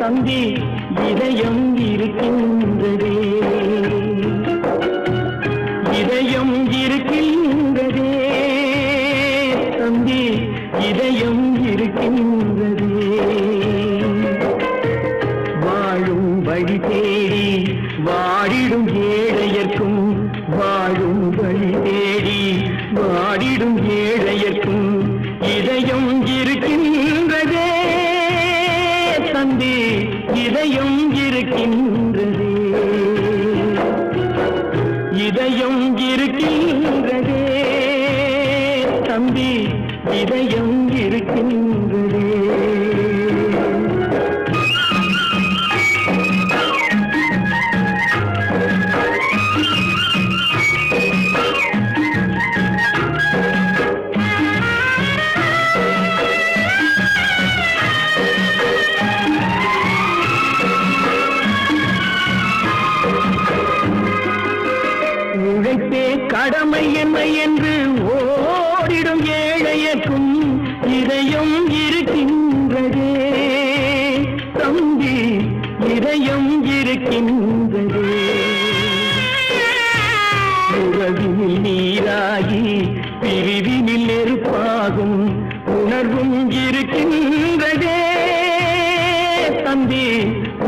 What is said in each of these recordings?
தம்பி இதயம் இருக்கின்றதே, இதயம் இருக்கின்றதே தம்பி, இதயம் இருக்கின்றதே. வாழும் வழி தேடி வாடிடும் ஏழையர்க்கும், வாழும் வழி தேடி வாடிடும் ஏழையர்க்கும் இதயம் இருக்கின்றதே தம்பி, இதயம் இருக்கின்றதே, இதயம் இருக்கின்றதே தம்பி, இதயம் இருக்கின்றதே. கடமை என்ன என்று ஓடிடும் ஏழையர்க்கும் இதயம் இருக்கின்றதே தம்பி, இதயம் இருக்கின்றதே. உறவினில் நீராகி பிரிவினில் நெருப்பாகும் உணர்வும் இருக்கின்றதே தம்பி,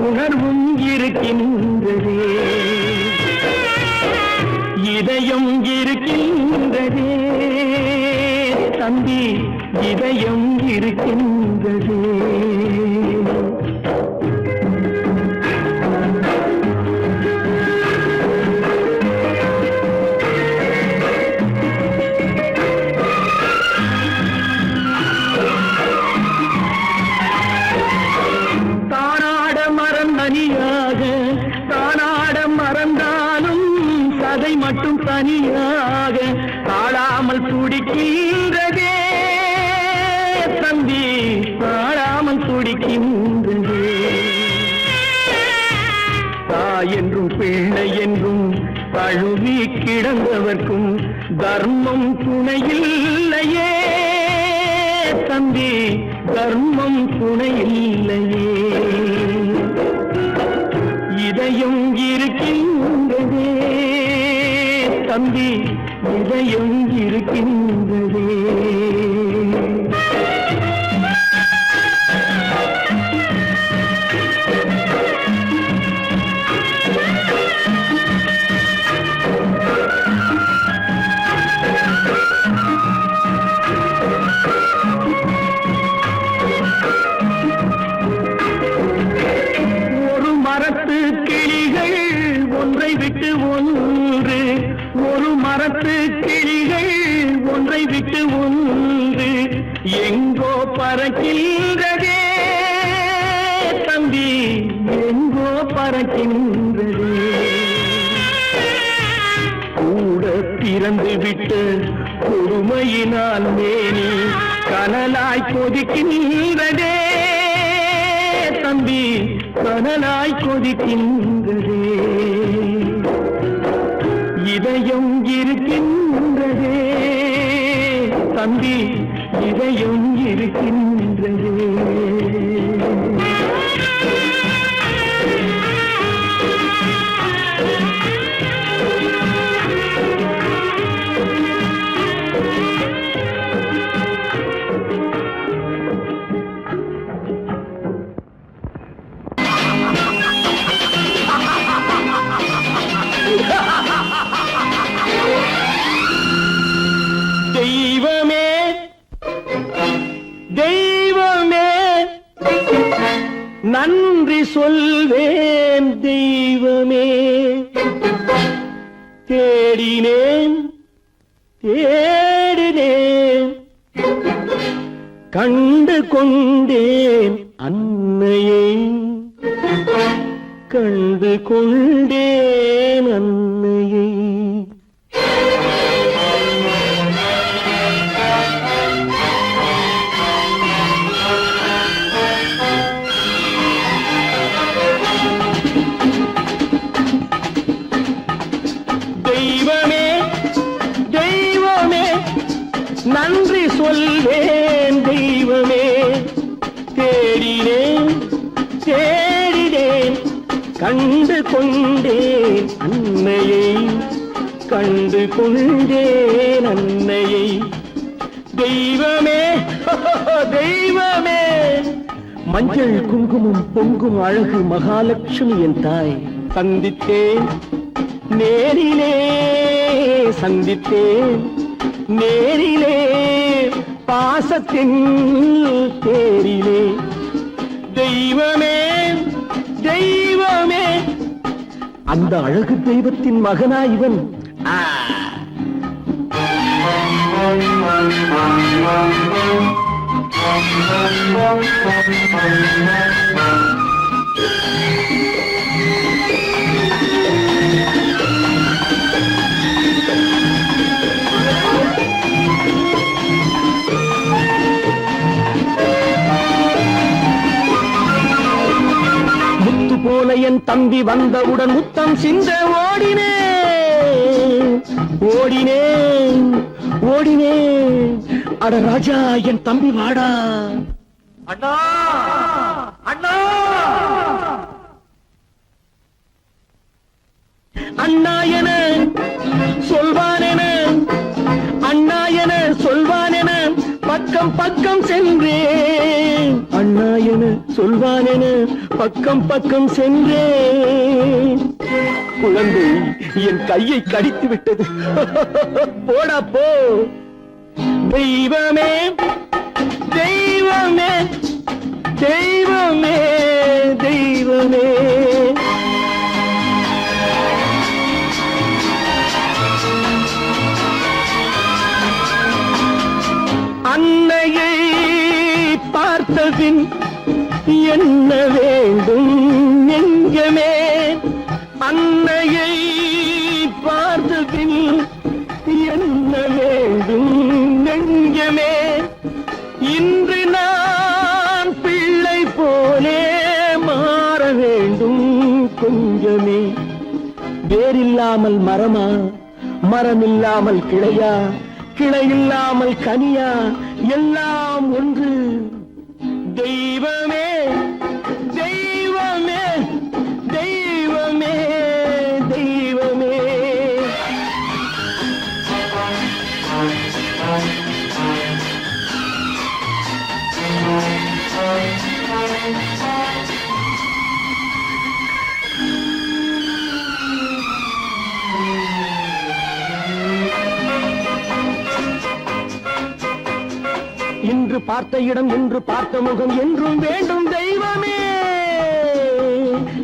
உணர்வும் இருக்கின்றதே. இதயம் இருக்கின்றதே தம்பி, இதயம் இருக்கின்றதே. தானாட மறந்தனியாக தானாட மறந்தாலும் அதை மட்டும் தனியாக தாழாமல் துடிக்கின்றதே தம்பி, தாழாமல் துடிக்கின்றதே. தாய் என்றும் பிள்ளை என்றும் தழுவி கிடந்தவர்க்கும் தர்மம் துணையில்லையே தம்பி, தர்மம் துணையில்லையே. இதயம் இருக்கின்றதே தம்பி, இதயம் இருக்கின்றதே. ஒரு மரத்து கிளிகள் ஒன்றை விட்டு ஒன்று, ஒரு மரத்து கிளிகள் ஒன்றை விட்டு ஒன்று எங்கோ பறக்கின்றதே தம்பி, எங்கோ பறக்கின்றதே. கூட பிறந்து விட்டு பொறுமையினால் மேனி கனலாய் கொதிக்கின்றதே தம்பி, கனலாய் கொதிக்கின்றதே. இதயம் இருக்கின்றதே தம்பி, இதயம் இருக்கின்றதே. தெய்வமே தெய்வமே நன்றி சொல்வேன் தெய்வமே, தேடினேன் தேடினேன் கண்டு கொண்டேன் அன்னையை, கண்டு கொண்டேன் அன்னையை. தெய்வமே தெய்வமே நன்றி சொல்வேன் தெய்வமே, தேடினேன் கண்டு கொண்டேன் அன்னையை, கண்டு கொண்டேன் அன்னையை. தெய்வமே தெய்வமே, மஞ்சள் குங்குமம் பொங்கும் அழகு மகாலட்சுமி என் தாய். சந்தித்தேன் நேரிலே, சந்தித்தேன் நேரிலே, பாசத்தின் தேரிலே. தெய்வமே தெய்வமே, அந்த அழகு தெய்வத்தின் மகனா இவன். முத்து போல என் தம்பி வந்தவுடன் முத்தம் சிந்த ஓடினேன் ஓடினேன் ஓடினேன். அட ராஜா என் தம்பி வாடா. அண்ணா அண்ணா அண்ணா என சொல்வானென, அண்ணா என சொல்வானென பக்கம் பக்கம் சென்றேன். அண்ணா என சொல்வானென பக்கம் பக்கம் சென்றேன். குழந்தை என் கையை கடித்து விட்டது. போடா போ. தெய்வமே தெய்வமே தெய்வமே தெய்வமே. அன்னையை பார்த்தபின் என்ன வேண்டும் நெஞ்சமே, அன்னையை பார்த்தபின் என்ன வேண்டும் நெஞ்சமே. இன்று நான் பிள்ளை போலே மாற வேண்டும் கொஞ்சமே. வேரில்லாமல் மரமா, மரமில்லாமல் கிளையா, கிளையில்லாமல் கனியா, எல்லாம் ஒன்று. தெய்வமே தெய்வமே தெய்வமே தெய்வமே. இன்று பார்த்த இடம், என்று பார்த்த முகம் என்றும் வேண்டும் தெய்வமே.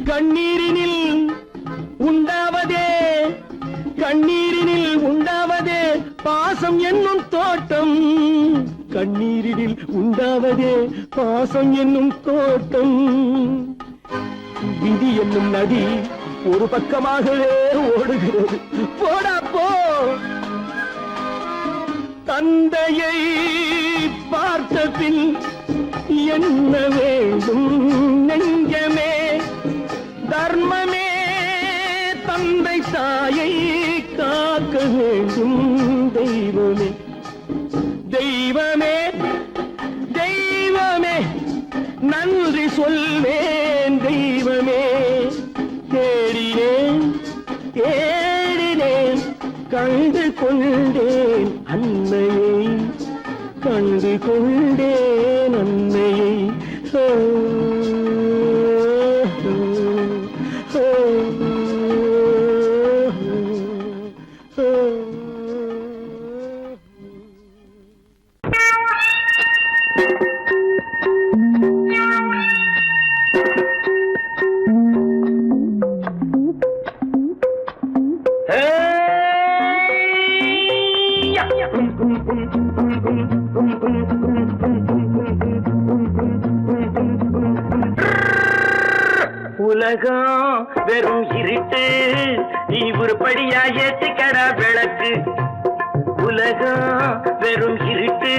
கண்ணீரினில் உண்டாவதே, கண்ணீரினில் உண்டாவதே பாசம் என்னும் தோட்டம். கண்ணீரினில் உண்டாவதே பாசம் என்னும் தோட்டம். விதி என்னும் நதி ஒரு பக்கமாகவே ஓடுகிறது. போடா போ. தந்தையை பார்த்த பின் என்ன வேண்டும் நெஞ்சமே. தர்மமே தந்தை தாயை காக்க வேண்டும் தெய்வமே. தெய்வமே தெய்வமே, நன்றி சொல்வேன் தெய்வமே. தேடினேன் தேடினேன், கண்டு கொண்டேன் அன்னையை, கண்டு கொண்டேன் அன்னையை. உலகம் வெறும் இருட்டு, நீ உருப்படியா ஏத்திக்கடா விளக்கு. உலகம் வெறும் இருட்டு,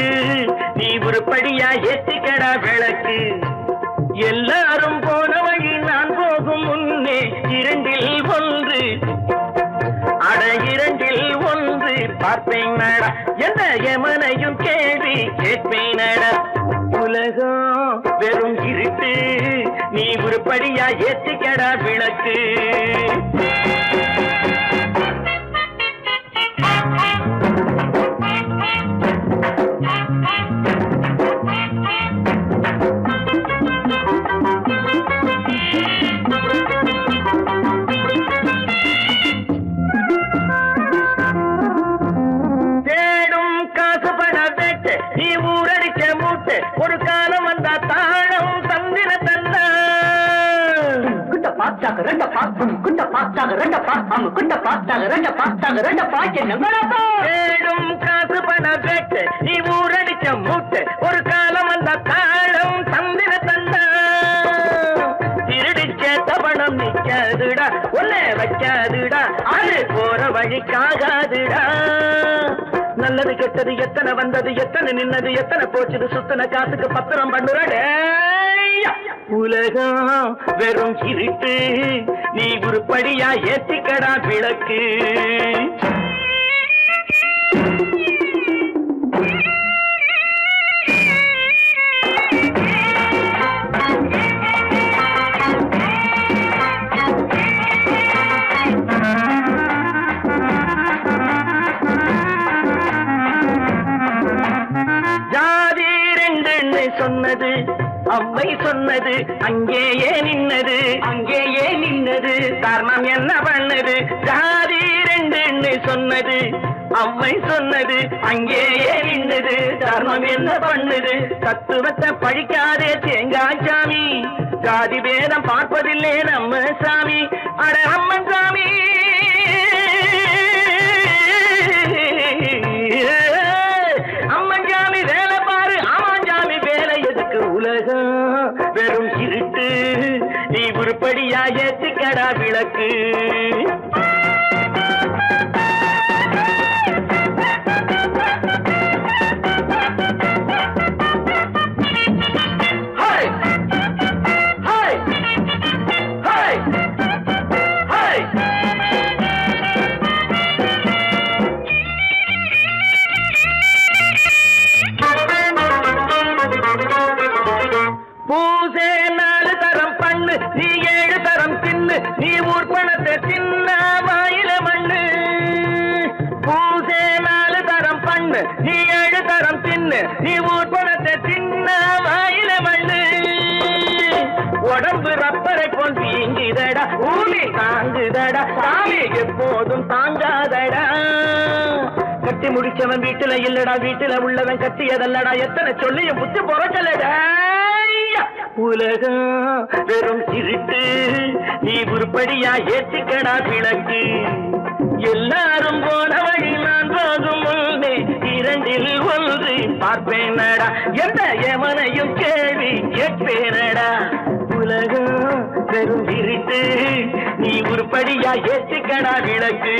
நீ உருப்படியா ஏத்திக்கடா விளக்கு. எல்லாரும் போன வழி நான் போகும் முன்னே இரண்டில் ஒன்று, அட இரண்டில் ஒன்று பார்ப்பேன் நட, எந்த எமனையும் கேள்வி கேட்பேன் நட. உலகம் வெறும் இருட்டு, நீ உருப்படியா ஏத்திக்கடா விளக்கு. ஒரு காலம் வந்தா தாழம் தந்திர தந்தா குட்ட பாச்சாக ரெண்ட பாத்தும் குட்ட பாச்சாக ரெண்ட பாத்தாம குட்ட பாச்சாக ரெண்ட பாச்சாக ரெண்ட பாக்க நம்பராதா ஏடும் காசு பண பேட்டு நீ ஊரடிச்ச மூட்டு ஒரு காலம் வந்தா தாழம் தந்திர தந்தா திருடிச்ச தபணம் நிக்காதுடா ஒன்னே வைக்காதுடா அது போற வழிக்காகாதுடா. நல்லது கெட்டது எத்தனை வந்தது எத்தனை நின்னது எத்தனை போச்சுது சுத்தன காசுக்கு பத்திரம் பண்ணுறடே. உலகம் வெறும் இருட்டு நீ உருப்படியா ஏத்திக்கடா விளக்கு. சொன்னது அம்மை சொன்னது அங்கேயே நின்னது அங்கேயே நின்னது காரணம் என்ன பண்ணது. ஜாதி ரெண்டு சொன்னது அம்மை சொன்னது அங்கேயே நின்னது காரணம் என்ன பண்ணுது. தத்துவத்தை பழிக்காதே தேங்காய் சாமி ஜாதி பேதம் பார்ப்பதில்லை நம்ம சாமி. அட அம்மன் சாமி அம்மன் சாமி வேலை பாரு ஆமான் சாமி வேலை எதுக்கு. உலகம் வெறும் இருட்டு நீ உருப்படியா ஏத்திக்கடா விளக்கு. பூசே 4 தரம் பண்ணு நீ 7 தரம் தின்னு நீ ஊர் பணத்தை தின்ன வாயில மண்ணு. பூசே 4 தரம் பண்ணு நீ 7 தரம் தின்னு நீ ஊர் பணத்தை தின்ன வாயில மண்ணு. உடம்பு ரப்பரை போல் வீங்குதடா ஊமி தாங்குதடா சாமி எப்போதும் தாங்காதடா. கட்டி முடிச்சவன் வீட்டுல இல்லடா வீட்டுல உள்ளவன் கட்டியதல்லடா எத்தனை சொல்லியும் புத்தி பொறச்சலடா. உலகம் வெறும் இருட்டு நீ உருப்படியா ஏத்திக்கடா விளக்கு. எல்லாரும் போன வழி நான் போகும் முன்னே 2ல் 1 பார்ப்பேனடா எந்த எவனையும் கேள்வி கேட்பேனடா. உலகம் வெறும் இருட்டு நீ உருப்படியா ஏத்திக்கடா விளக்கு.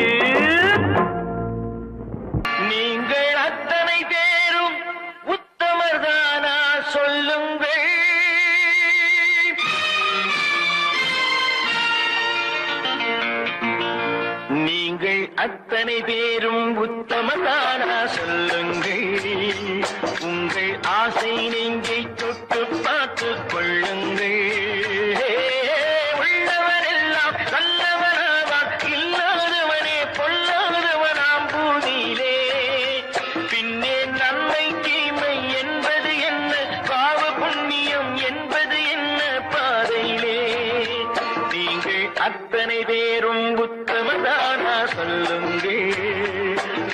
நீங்கள் அத்தனை பேரும் உத்தமர்தானா சொல்லுங்கள். நீங்கள் அத்தனை பேரும் உத்தமதானா சொல்லுங்கள். உங்கள் ஆசை நெஞ்சை தொட்டு பார்த்து கொள்ளுங்கள். உள்ளவரெல்லாம் நல்லவனாவான் இல்லாதவனே பொல்லாதவனாம் பூதியிலே. பின்னே நன்மை தீமை என்பது என்ன பாவ புண்ணியம் என்பது என்ன பாதையிலே. நீங்கள் அத்தனை பேரும் உத்தமதானா சொல்லுங்கள்.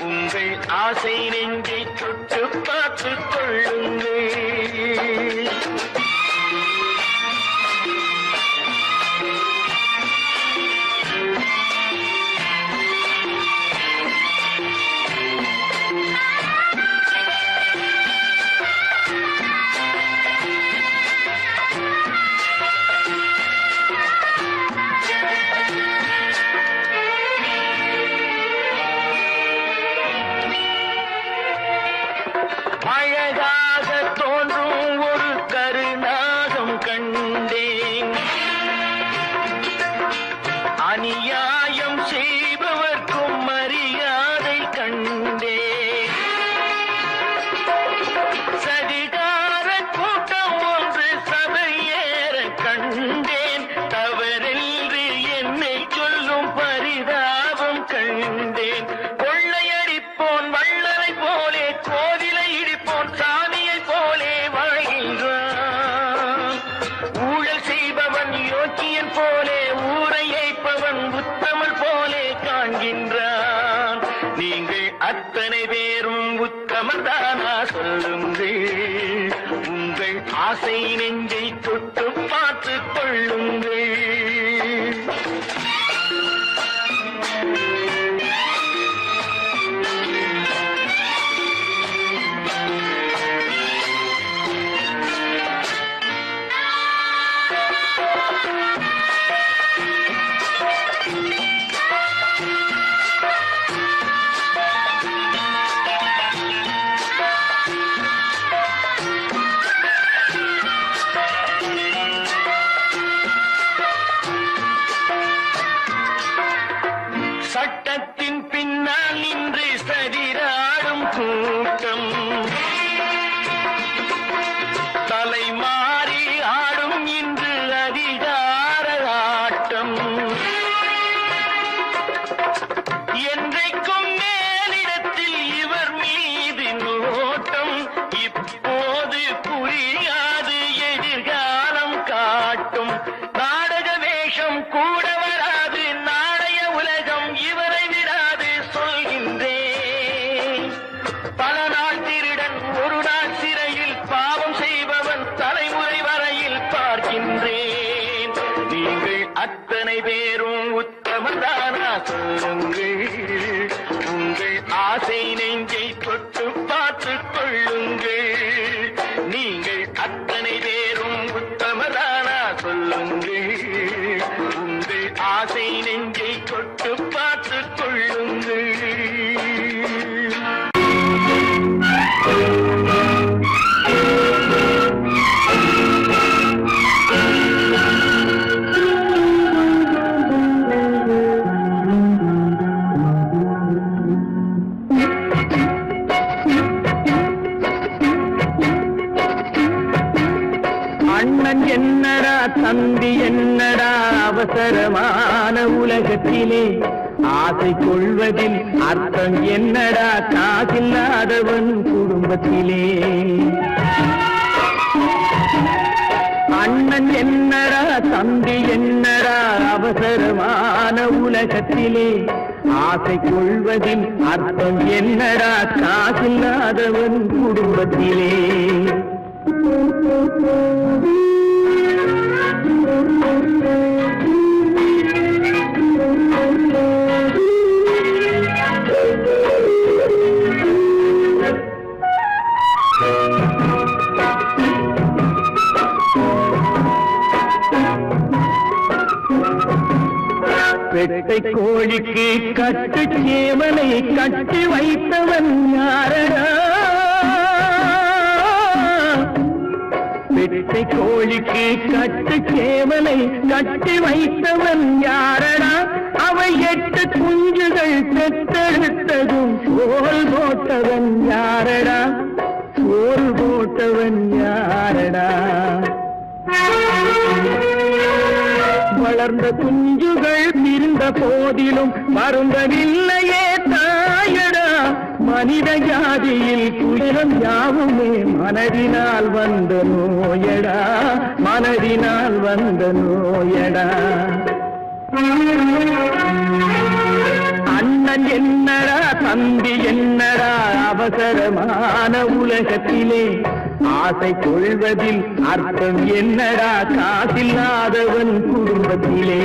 உங்கள் ஆசை நெஞ்சை தொட்டு பார்த்து கொள்ளுங்கள். அழகாக தோன்றும் ஒரு கருநாகம் கண்டேன். அநியாயம் செய்பவர்க்கும் மரியாதை கண்டேன். சதிகார கூட்டம் ஒன்று சபையேற கண்டேன். அத்தனை பேரும் உத்தமதானா சொல்லுங்கள். உங்கள் ஆசை நெஞ்சை தொட்டு பார்த்துக் கொள்ளுங்கள். சட்டத்தின் பின்னால் நின்று சதிராடும் கூட்டம், தலை மாறி ஆடும் இன்று அதிகார ஆட்டம். என்றைக்கும் மேலிடத்தில் இவர் மீது நோட்டம். இப்போது புரியாது எதிர்காலம் காட்டும். நாடக வேஷம் கூட வராது, நாளைய உலகம் இவரை விடாது சொல்கின்றேன். பல நாள் திருடன் ஒரு நாள் சிறையில், பாவம் செய்பவன் தலைமுறை வரையில் பார்க்கின்றேன். நீங்கள் அத்தனை பேரும் உத்தமதானா சொல்லுங்கள். உங்கள் ஆசை நெஞ்சை தொட்டு பார்த்துக் கொள்ளுங்கள். நீங்கள் அத்தனை பேரும் உத்தமதானா சொல்லுங்கள். உங்கள் ஆசை நெஞ்சை தொட்டு பார்த்துக் கொள்ளுங்கள். அண்ணன் என்னடா தம்பி என்னடா அவசரமான உலகத்திலே ஆசை கொள்வதில் அர்த்தம் என்னடா காசில்லாதவன் குடும்பத்திலே. அண்ணன் என்னடா தம்பி என்னடா அவசரமான உலகத்திலே ஆசை கொள்வதில் அர்த்தம் என்னடா காசில்லாதவன் குடும்பத்திலே. பெட்டை கோழிக்கு கட்டு சேவலை கட்டி வைத்தவன் யாரடா? பெட்டை கோழிக்கு கட்டு சேவலை கட்டி வைத்தவன் யாரடா? அவை 8 குஞ்சுகள் பெற்றெடுத்ததும் சோல் போட்டவன் யாரடா? சோல் போட்டவன் யாரடா? வளர்ந்த குஞ்சுகள் பிரிந்த போதிலும் வருந்தவில்லையே தாயடா. மனித ஜாதியில் துயரம் யாவுமே மனதினால் வந்த நோயடா. மனதினால் வந்த நோயடா. அண்ணன் என்னடா தம்பி என்னடா அவசரமான உலகத்திலே ஆசை கொள்வதில் அர்த்தம் என்னடா காசில்லாதவன் குடும்பத்திலே.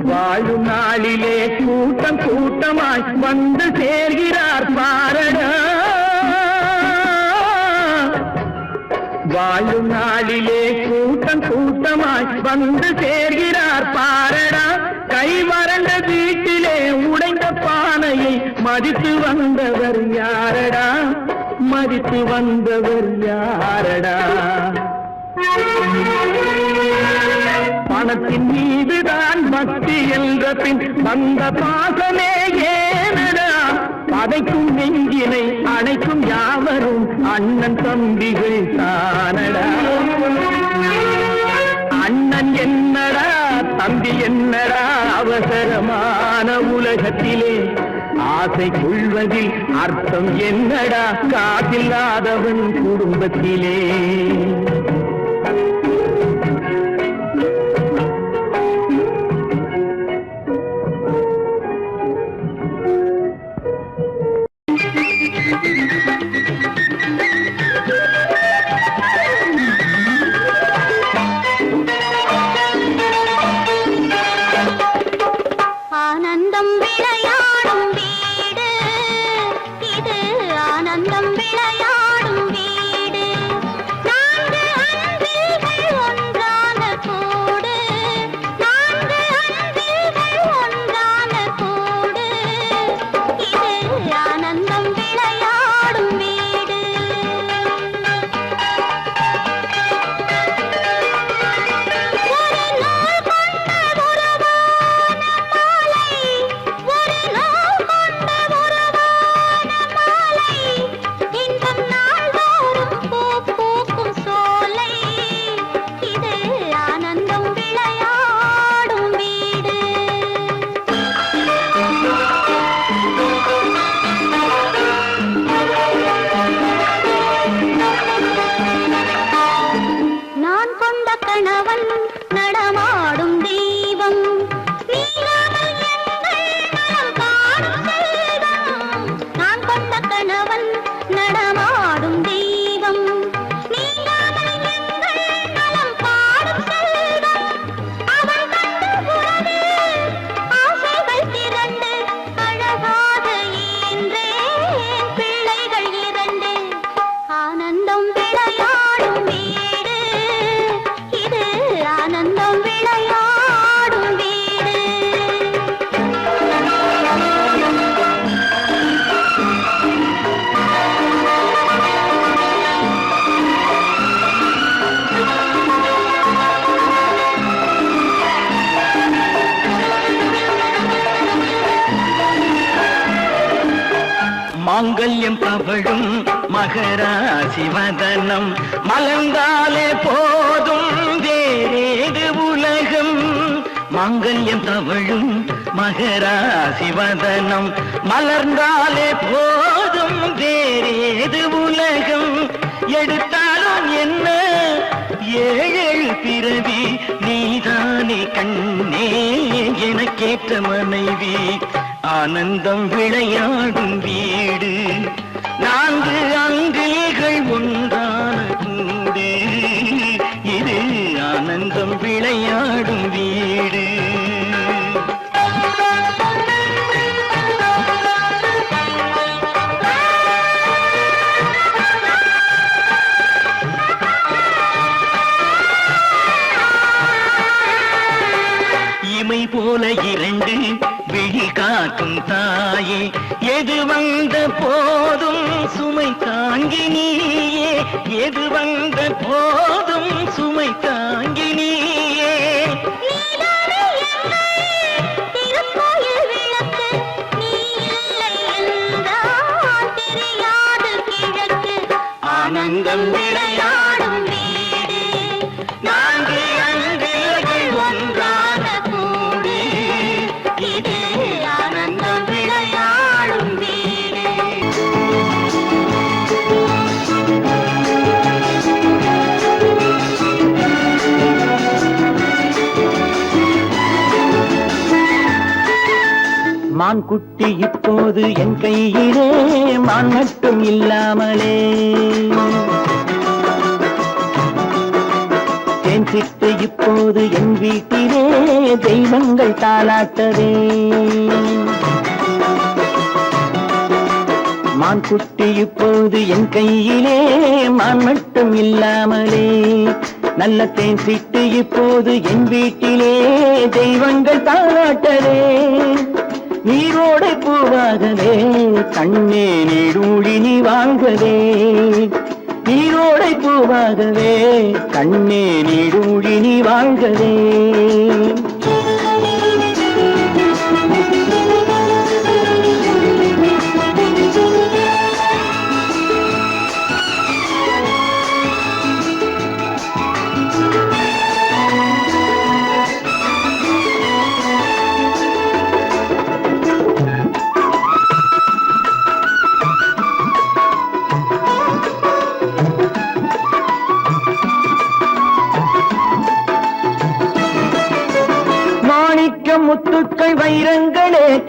வாழும் நாளிலே கூட்டம் கூட்டமாய் வந்து சேர்கிறார் பாரடா. வாழும் நாளிலே கூட்டம் கூட்டமாய் வந்து சேர்கிறார் பாரடா. கை வறண்ட வீட்டிலே உடைந்த பானையை மதித்து வந்தவர் யாரடா? மதித்து வந்தவர் யாரடா? பணத்தின் மீதுதான் பக்தி என்ற பின் வந்த பாசமே ஏனடா? பதைக்கும் நெஞ்சினை அணைக்கும் யாவரும் அண்ணன் தம்பிகள் தானடா. அண்ணன் என்னடா தம்பி என்னடா அவசரமான உலகத்திலே ஆசை கொள்வதில் அர்த்தம் என்னடா காதில்லாதவன் குடும்பத்திலே. ஆனந்தம் விளையாடும் வீடு இது, ஆனந்தம் விளையாடும் வீடு. நான்கு அன்பில்கள் ஒன்றான கூடு, நான்கு அன்பில்கள் ஒன்றான கூடு. இது ஆனந்தம் விளையாடும் வீடு. ஒரு நாள் கொண்ட உறவான மாலை, ஒரு நாள் கொண்ட உறவான மாலை, இன்பம் நாள்தோறும் பூ பூக்கும் சோலை. இது ஆனந்தம் விளையாடும் வீடு. நான் கொண்ட கணவன் நடமாடும் தெய்வம், நீலாமல் எங்கள் நலம் காணும் செல்வம். நான் கொண்ட கணவன் நடமாடும் தெய்வம், நீலாமல் எங்கள் நலம் காணும் செல்வம். அவன் கண்ட புறவில் ஆசைகள் திரண்டு, அழகாக ஈன்றேன் பிள்ளைகள் இரண்டு. ஆனந்தம் விளையாடும் வீடு இது, ஆனந்தம் விளையாடும் வீடு. மாங்கல்யம் தவழும் மகராசி வதனம் மலர்ந்தாலே போதும் வேறேது உலகம். மாங்கல்யம் தவழும் மகராசி வதனம் மலர்ந்தாலே போதும் வேறேது உலகம். எடுத்தாலும் என்ன ஏழு பிறவி, நீதானே கண்ணே எனக்கேற்ற மனைவி. ஆனந்தம் விளையாடும் வீடு, நான்கு அங்கில்கள் ஒன்றான கூடு. இது ஆனந்தம் விளையாடும் வீடு. இமை போல இரண்டு விழி காக்கும் தாயே, எது வந்த போதும் சுமை தாங்கி நீயே, எது வந்த போதும் சுமை தாங்கி நீயே. நீதானே எங்கள் திருக்கோயில் விளக்கு, நீ இல்லை என்றால் தெரியாது கிழக்கு. ஆனந்தம் விளையாடும் வீடு, நான்கு அன்பில்கள் ஒன்றான கூடு. இது ஆனந்தம் விளையாடும் வீடு. மான் குட்டி இப்போது என் கையிலே, மான் மட்டும் இல்லாமலே. தேன் சிட்டு இப்போது என் வீட்டிலே, தெய்வங்கள் தாலாட்டவே. மான் குட்டி இப்போது என் கையிலே, மான் மட்டும் இல்லாமலே. நல்ல தேன் சிட்டு இப்போது என் வீட்டிலே, தெய்வங்கள் தாலாட்டவே. நீரோடை பூவாகவே கண்ணே நீடூழி நீ வாங்கவே. நீரோடை பூவாகவே கண்ணே நீடூழி நீ வாங்கவே.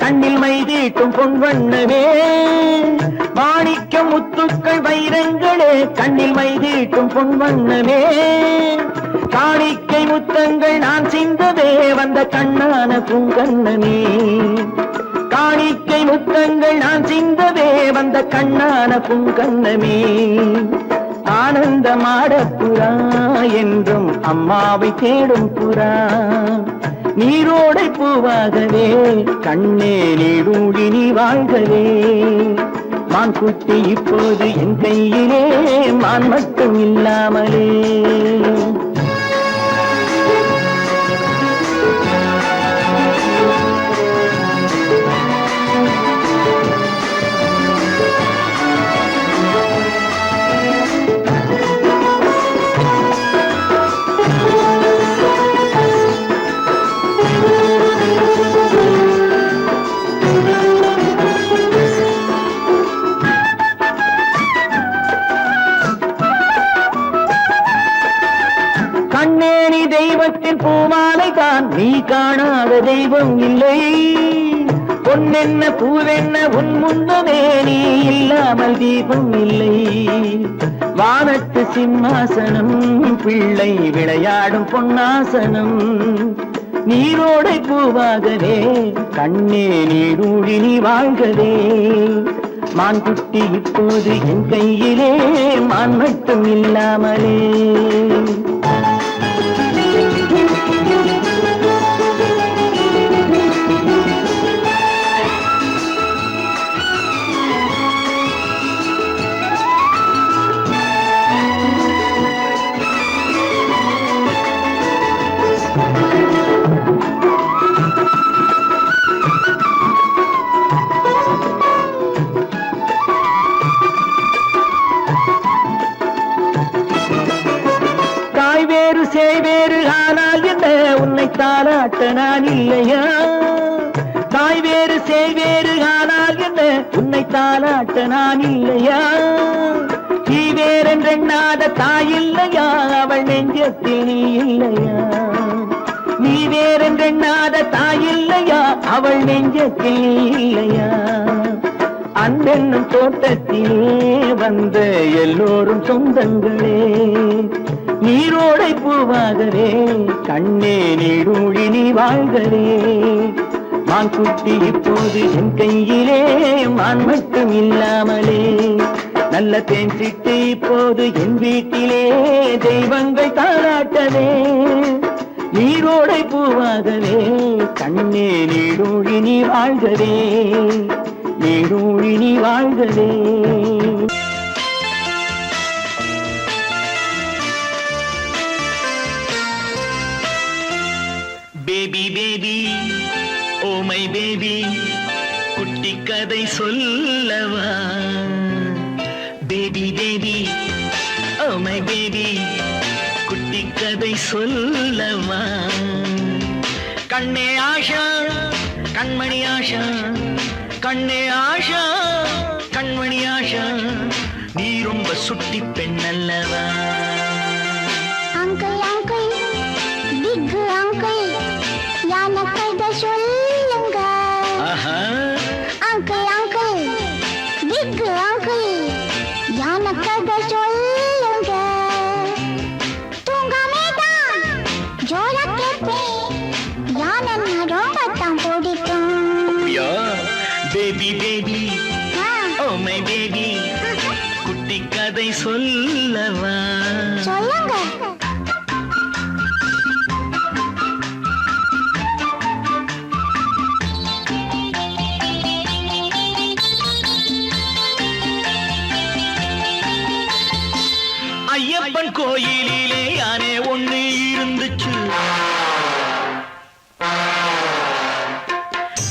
கண்ணில் மை தீட்டும் பொன் வண்ணமே மாணிக்கம் முத்துக்கள் வைரங்களே கண்ணில் மை தீட்டும் பொன் வண்ணமே காணிக்கை முத்தங்கள் நான் சிந்தவே வந்த கண்ணான பூங்கண்ணமே காணிக்கை முத்தங்கள் நான் சிந்தவே வந்த கண்ணான பூங்கண்ணமே ஆனந்த மாடப்புறா என்றும் அம்மாவை தேடும் புறா நீரோடை பூவாகவே கண்ணே நீடூழி நீ வாழ்கவே மான் குட்டி இப்போது என் கையிலே மான் மட்டும் இல்லாமலே கண்ணேனி தெய்வத்தின் பூமாலை தான் நீ காணாத தெய்வம் இல்லை பொன்னென்ன பூவென்ன உன் முன்னமே நீ இல்லாமல் தீபம் இல்லை வானத்து சிம்மாசனம் பிள்ளை விளையாடும் பொன்னாசனம் நீரோடை பூவாகவே கண்ணே நீடூழி நீ வாழ்கவே மான் குட்டி இப்போது என் கையிலே மான் மட்டும் இல்லாமலே சேவேறு ஆனால் என்ன உன்னை தாளாட்ட நான் இல்லையா தாய் வேறு சேவேறு ஆனால் என்ன உன்னை தாளாட்ட நான் இல்லையா நீ வேறென்றெண்ணாத தாய் இல்லையா அவள் நெஞ்சத்தில் நீ இல்லையா நீ வேறென்றெண்ணாத தாய் இல்லையா அவள் நெஞ்சத்தில் நீ இல்லையா அன்பென்னும் தோட்டத்திலே வந்த எல்லோரும் சொந்தங்களே நீரோடை பூவாகவே கண்ணே நீடூழி நீ வாழ்கவே மான் குட்டி இப்போது என் கையிலே மான் மட்டும் இல்லாமலே நல்ல தேன் சிட்டு இப்போது என் வீட்டிலே தெய்வங்கள் தாராட்டவே நீரோடை பூவாகவே கண்ணே நீடூழி நீ வாழ்கவே நீடூழி நீ வாழ்கவே baby baby oh my baby குட்டி கதை சொல்லவா baby baby oh my baby குட்டி கதை சொல்லவா கண்ணே ஆஷா கண்மணி ஆஷா கண்ணே ஆஷா கண்மணி ஆஷா நீ ரொம்ப சுட்டி பெண் அல்லவா அங்கிள் அங்கிள் பிக் அங்கிள் யான கதை சொல்லுங்க அங்கிள் அங்கிள் பிக் அங்கிள் யான கதை சொல்லுங்க தூங்காமே தான் ஜோரா கேட்பேன் யான ரொம்ப தான் பிடிக்கும் baby baby oh my baby குட்டி கதை சொல்லவா சொல்லுங்க ஐயப்பன் கோயிலிலே யானே ஒண்ணு இருந்துச்சு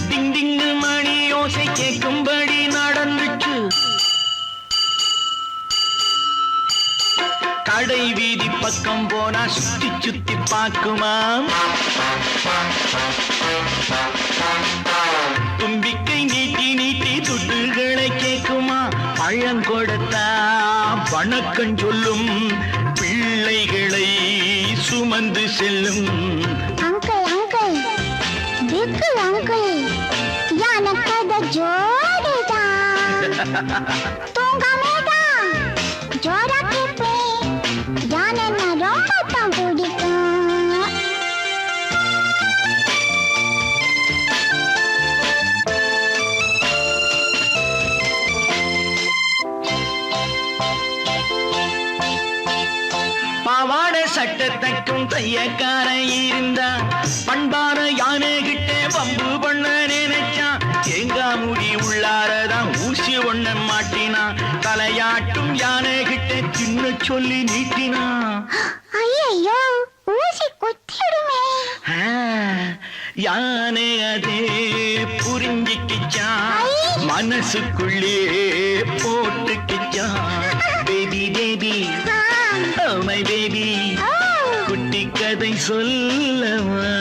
டிங் டிங் மணி ஓசை கேட்கும்படி நடந்துச்சு கடை வீதி பக்கம் போனா சுத்தி சுத்தி பார்க்குமாம் தும்பிக்கை நீட்டி நீட்டி துட்டுகளை கேட்குமா பழம் கொடுத்தா வணக்கம் சொல்லும் பிள்ளைகளை சுமந்து செல்லும் அங்கிள் அங்கிள் பிக் அங்கிள் யான ஜோடிதான் தூங்காமேதான் ஜோரா கேட்பேன் யான் என்ன ரொம்ப தான் பிடிக்கும் பாவாடை சட்டை தைக்கும் தையக்கார இருந்தா பண்பான யானை கிட்டே வம்பு பண்ண நினைச்சான் தேங்கா முடி உள்ளாரதான் ஊசி ஒண்ண மாட்டினா தலையாட்டும் யானை கிட்டே சின்ன சொல்லி நீட்டினா ஐயோ ஊசி குத்திடுமே யானை அதே புரிஞ்சுக்கிச்சான் மனசுக்குள்ளே போட்டுக்கிச்சான் baby baby Oh my baby, குட்டி கதை சொல்லவா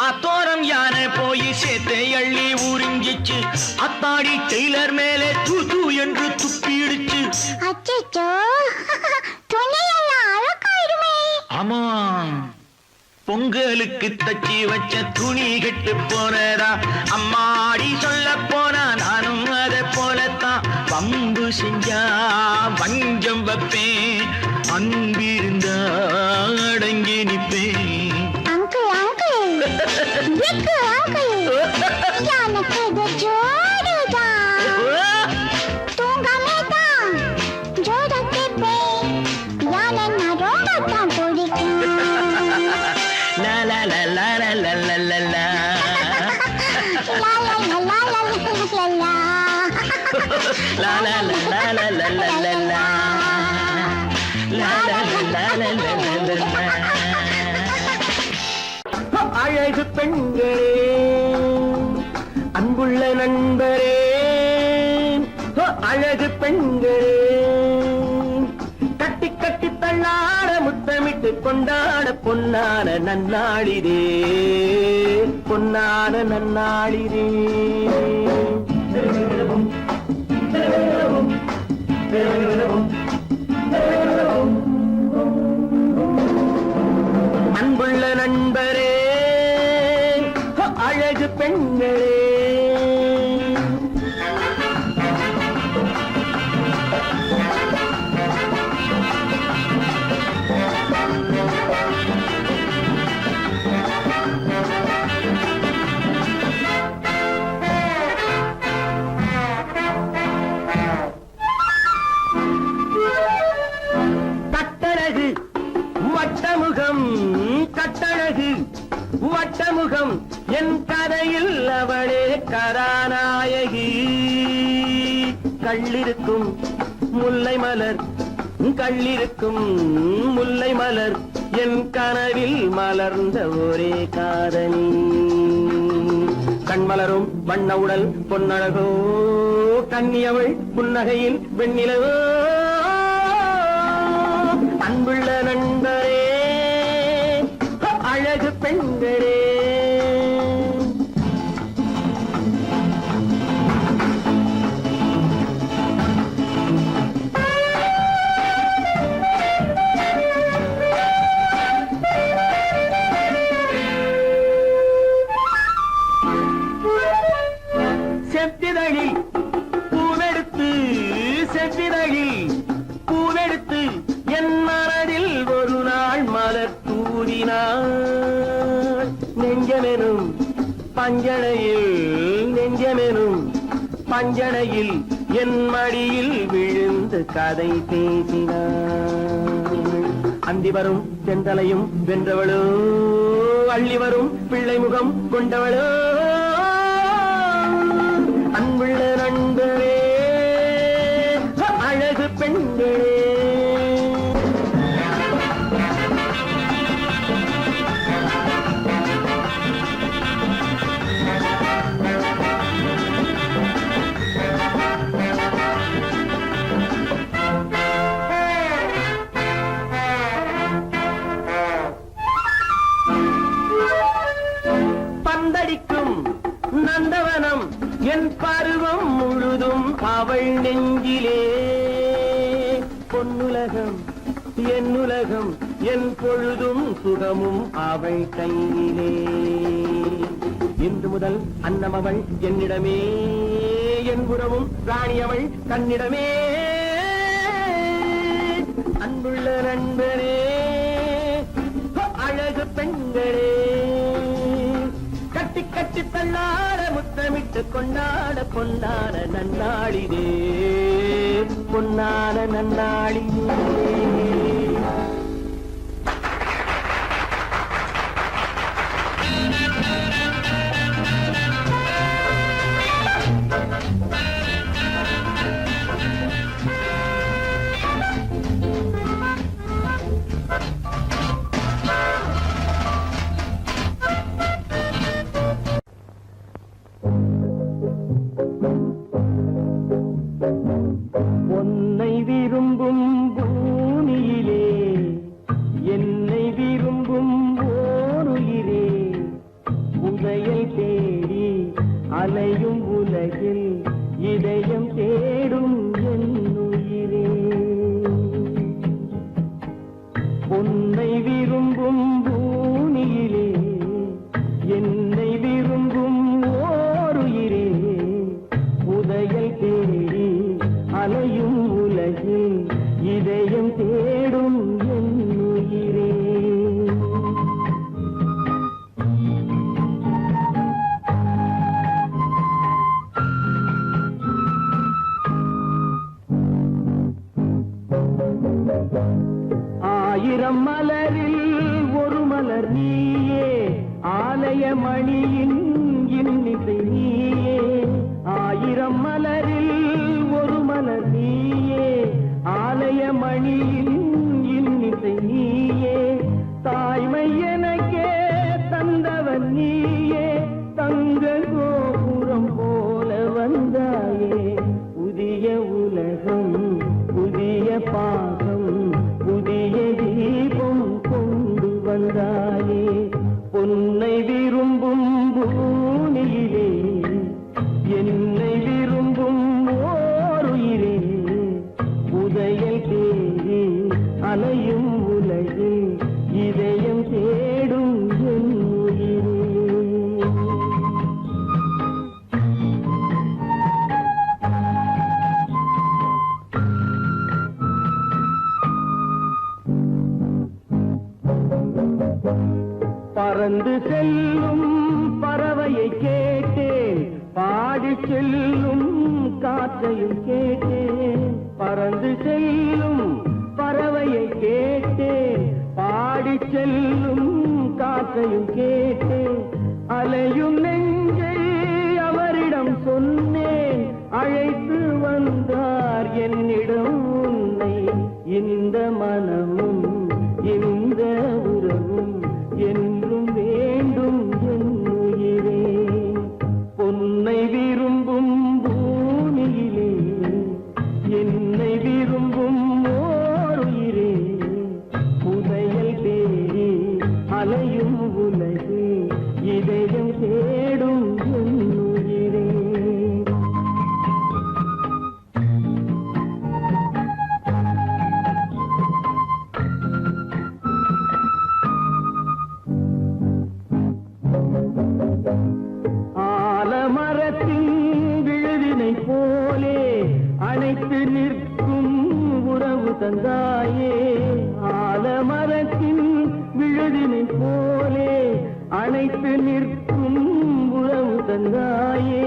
அத்தோரம் யானை போய் சேத்தை அள்ளி உறிஞ்சிச்சு அத்தாடி டெய்லர் மேலே தூது என்று துப்பிடுச்சு அச்சச்சோ துணியெல்லாம் அழகாயிடுமே ஆமா பொங்கலுக்கு தச்சி வச்ச துணி கெட்டு போனதா அம்மாடி சொல்ல போனா நானும் அதை போலத்தான் பம்பு செஞ்சா வஞ்சம் வைப்பேன் அன்பிருந்தா அடங்கி நிப்பேன் அங்கிள் அங்கிள் பிக்கு அங்கிள் எனக்கு இது ஜோடிதான் தூங்காமேதான் ஜோரா கேட்பேன் யான் என்ன ரொம்ப தான் பிடிக்கும் La la la la la la la la la. La la la la la la la. La la la la la la la la la. La la la la la la la la. அழகு பெண்களே அன்புள்ள நண்பரே அழகு பெண்களே கட்டி கட்டி தள்ளாட முத்தமிட்டு கொண்டாட பொன்னான நன்னாளிரே பொன்னான நன்னாளிரே அன்புள்ள நண்பரே அழகு பெண்களே கட்டழகு வட்டமுகம் கட்டழகு வட்டமுகம் என் கதையில் அவளே கதாநாயகி கள்ளிருக்கும் முல்லை மலர் கள்ளிருக்கும் முல்லை மலர் என் கனவில் மலர்ந்த ஒரே காதலி கண்மலரும் வண்ண உடல் பொன்னழகோ கன்னியவள் புன்னகையில் வெண்ணிலவோ அன்புள்ள நண்பரே அழகு பெண்களே செத்திதழில் பூவெடுத்து செத்திதழில் பூவெடுத்து என் மனதில் ஒரு நாள் மலர் தூவினாள் நெஞ்சமெனும் பஞ்சனையில் நெஞ்சமெனும் பஞ்சனையில் என் மடியில் விழுந்து கதை பேசினாள் அந்தி வரும் செந்தலையும் வென்றவளோ அள்ளி வரும் பிள்ளை முகம் கொண்டவளோ அன்புள்ள நண்பரே அழகு பெண்களே பந்தடிக்கும் நந்தவனம் என் பருவம் முழுதும் அவள் நெஞ்சில் பொன்னுலகம் என்னுலகம் என் பொழுதும் சுகமும் அவள் கையிலே. இன்று முதல் அன்னமவள் என்னிடமே, என் உறவும் ராணி அவள் கண்ணிடமே. அன்புள்ள நண்பனே, அழகு பெண்களே, கட்டி கட்டி தள்ளாட முத்தமிட்டு கொண்டாட பொன்னான நன்னாளிதே, பொன்னான நன்னாளிதே. உன்னை விரும்பும் பூமியிலே என்னை விரும்பும் ஓருயிரே, உதயம் தேடி அலையும் உலகில் இதயம் தேடும் என் உயிரே. உன்னை விரும்பும் பூமியிலே என்னை விரும்பும் ஓருயிரே, உதயம் தேடி அலையும் உலகில் இதயம் தேடும் என் உயிரே. ஆயிரம் மலரில் ஒரு மலர் நீயே, ஆலய மணியின் இன்னிசை நீயே. ஆயிரம் மலரில் ஒரு மலர் நீயே, ஆலய மணியின் இன்னிசை நீயே. தாய்மை எனக்கே தந்தவன் நீயே, தங்க கோபுரம் போல வந்தாயே. புதிய உலகம் புதிய பாகம் புதிய தீபம் கொண்டு வந்தாயே. பொன்னை விரும்பும் பூமியிலே என்னை விரும்பும் ஓருயிரே, உதயம் தேடி அலையும் உலகில் இதயம் தேடும் என் உயிரே. பறந்து செல்லும் பறவையை கேட்டேன், பாடி செல்லும் காற்றையும் கேட்டேன். பறந்து செல்லும் பறவையை கேட்டேன், பாடி செல்லும் காற்றையும் கேட்டேன். அலையும் நெஞ்சை அவரிடம் சொன்னேன், அழைத்து வந்தார் என்னிடம் உன்னை. இந்த மனமும் இந்த உறவும் என்றும் வேண்டும் என் உயிரே. பொன்னை விரும்பும் பூமியிலே என்னை விரும்பும் ஓருயிரே, புதையல் தேடி அலையும் உலகு இதயம் தேடும் என் உயிரே. ஆலமரத்தின் விழுதினை போலே அணைத்து நிற்கும் உறவு தந்தாயே. ஆலமரத்தின் விழுதினை போலே அணைத்து நிற்கும் உறவு தந்தாயே.